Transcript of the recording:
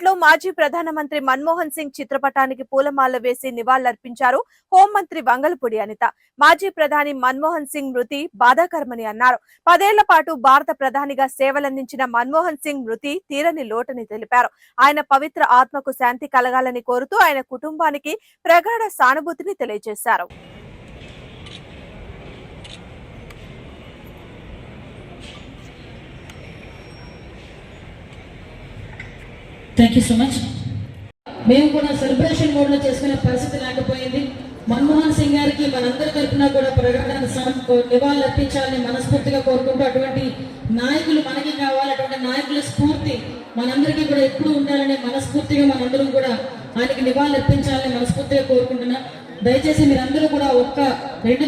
లో మాజీ ప్రధానమంత్రి మన్మోహన్ సింగ్ చిత్రపటానికి పూలమాల వేసి నివాళులర్పించారు హోంమంత్రి వంగలపూడి అనిత. మాజీ ప్రధాని మన్మోహన్ సింగ్ మృతి బాధాకరమని అన్నారు. 10 ఏళ్ల పాటు భారత ప్రధానిగా సేవలందించిన మన్మోహన్ సింగ్ మృతి తీరని లోటని తెలిపారు. ఆయన పవిత్ర ఆత్మకు శాంతి కలగాలని కోరుతూ ఆయన కుటుంబానికి ప్రగాఢ సానుభూతిని తెలియజేశారు. Thank you so much. మేము కూడా సెలబ్రేషన్ మోడ్లో చేసుకునే పరిస్థితి లేకపోయింది. మన్మోహన్ సింగ్ గారికి మనందరి తరఫున కూడా ప్రగాఢ నివాళులు అర్పించాలని మనస్ఫూర్తిగా కోరుకుంటూ, అటువంటి నాయకులు మనకి కావాలి, అటువంటి నాయకుల స్ఫూర్తి మనందరికీ కూడా ఎప్పుడు ఉండాలని మనస్ఫూర్తిగా మనందరం కూడా ఆయనకి నివాళులు అర్పించాలని మనస్ఫూర్తిగా కోరుకుంటున్నాం. దయచేసి మీరందరూ కూడా ఒక్క 2